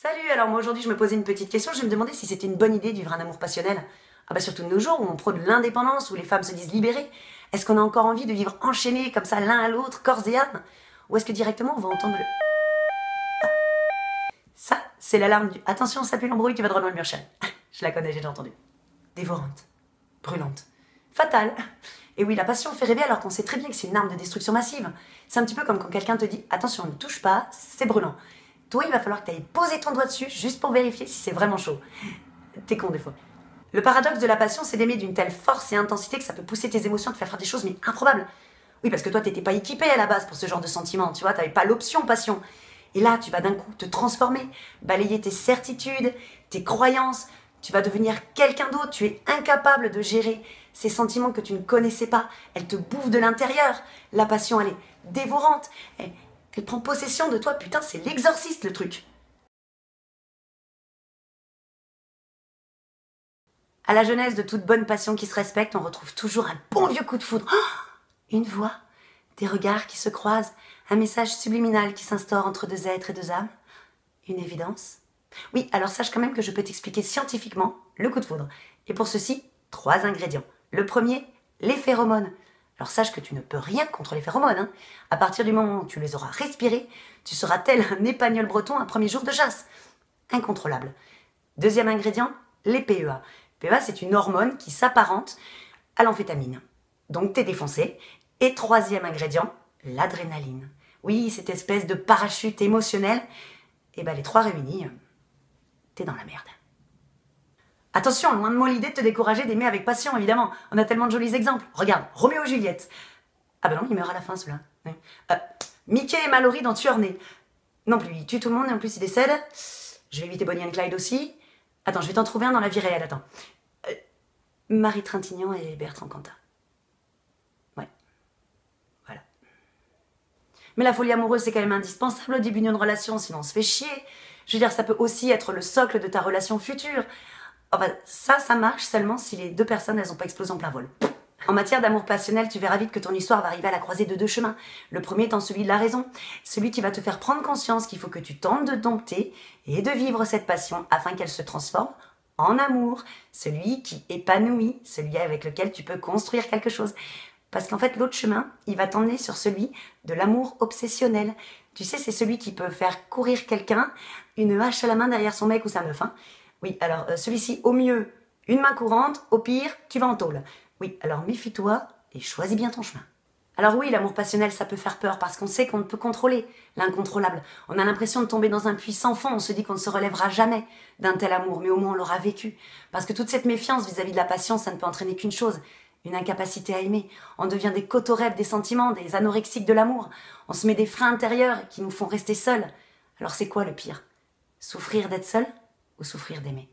Salut, alors moi aujourd'hui je me posais une petite question, je me demandais si c'était une bonne idée de vivre un amour passionnel. Ah bah surtout de nos jours où on prône l'indépendance, où les femmes se disent libérées. Est-ce qu'on a encore envie de vivre enchaînés comme ça l'un à l'autre, corps et âme? Ou est-ce que directement on va entendre le... Ça, c'est l'alarme du... Attention, ça pue l'embrouille, tu vas droit dans le mur, chérie. Je la connais, j'ai déjà entendu. Dévorante, brûlante, fatale. Et oui, la passion fait rêver alors qu'on sait très bien que c'est une arme de destruction massive. C'est un petit peu comme quand quelqu'un te dit « Attention, ne touche pas, c'est brûlant ». Toi, il va falloir que tu ailles poser ton doigt dessus juste pour vérifier si c'est vraiment chaud. T'es con des fois. Le paradoxe de la passion, c'est d'aimer d'une telle force et intensité que ça peut pousser tes émotions, te faire des choses mais improbables. Oui, parce que toi, t'étais pas équipé à la base pour ce genre de sentiment, tu vois, t'avais pas l'option passion. Et là, tu vas d'un coup te transformer, balayer tes certitudes, tes croyances, tu vas devenir quelqu'un d'autre, tu es incapable de gérer ces sentiments que tu ne connaissais pas. Elle te bouffe de l'intérieur. La passion, elle est dévorante. Elle prend possession de toi. Putain, c'est l'exorciste, le truc. À la jeunesse de toute bonne passion qui se respecte, on retrouve toujours un bon vieux coup de foudre. Oh, une voix, des regards qui se croisent, un message subliminal qui s'instaure entre deux êtres et deux âmes. Une évidence. Oui, alors sache quand même que je peux t'expliquer scientifiquement le coup de foudre. Et pour ceci, 3 ingrédients. Le premier, les phéromones. Alors sache que tu ne peux rien contre les phéromones. Hein. À partir du moment où tu les auras respirés, tu seras tel un épagnol breton un premier jour de chasse. Incontrôlable. Deuxième ingrédient, les PEA. PEA, c'est une hormone qui s'apparente à l'amphétamine. Donc t'es défoncé. Et troisième ingrédient, l'adrénaline. Oui, cette espèce de parachute émotionnel. Et ben les 3 réunis, t'es dans la merde. Attention, loin de moi l'idée de te décourager d'aimer avec passion, évidemment. On a tellement de jolis exemples. Regarde, Roméo et Juliette. Ah ben non, il meurt à la fin, celui-là. Oui. Mickey et Mallory dans Tueur né. Non plus, il tue tout le monde et en plus il décède. Je vais éviter Bonnie and Clyde aussi. Attends, je vais t'en trouver un dans la vie réelle, attends. Marie Trintignant et Bertrand Cantat. Ouais. Voilà. Mais la folie amoureuse, c'est quand même indispensable au début d'une relation, sinon on se fait chier. Je veux dire, ça peut aussi être le socle de ta relation future. Enfin, ça marche seulement si les 2 personnes, elles n'ont pas explosé en plein vol. En matière d'amour passionnel, tu verras vite que ton histoire va arriver à la croisée de 2 chemins. Le premier étant celui de la raison, celui qui va te faire prendre conscience qu'il faut que tu tentes de dompter et de vivre cette passion afin qu'elle se transforme en amour, celui qui épanouit, celui avec lequel tu peux construire quelque chose. Parce qu'en fait, l'autre chemin, il va t'emmener sur celui de l'amour obsessionnel. Tu sais, c'est celui qui peut faire courir quelqu'un, une hache à la main derrière son mec ou sa meuf. Hein. Oui, alors celui-ci, au mieux, une main courante, au pire, tu vas en tôle. Oui, alors méfie-toi et choisis bien ton chemin. Alors oui, l'amour passionnel, ça peut faire peur parce qu'on sait qu'on ne peut contrôler l'incontrôlable. On a l'impression de tomber dans un puits sans fond, on se dit qu'on ne se relèvera jamais d'un tel amour, mais au moins on l'aura vécu. Parce que toute cette méfiance vis-à-vis de la passion, ça ne peut entraîner qu'une chose, une incapacité à aimer. On devient des cotorèbes des sentiments, des anorexiques de l'amour. On se met des freins intérieurs qui nous font rester seuls. Alors c'est quoi le pire? Souffrir d'être seul ou souffrir d'aimer?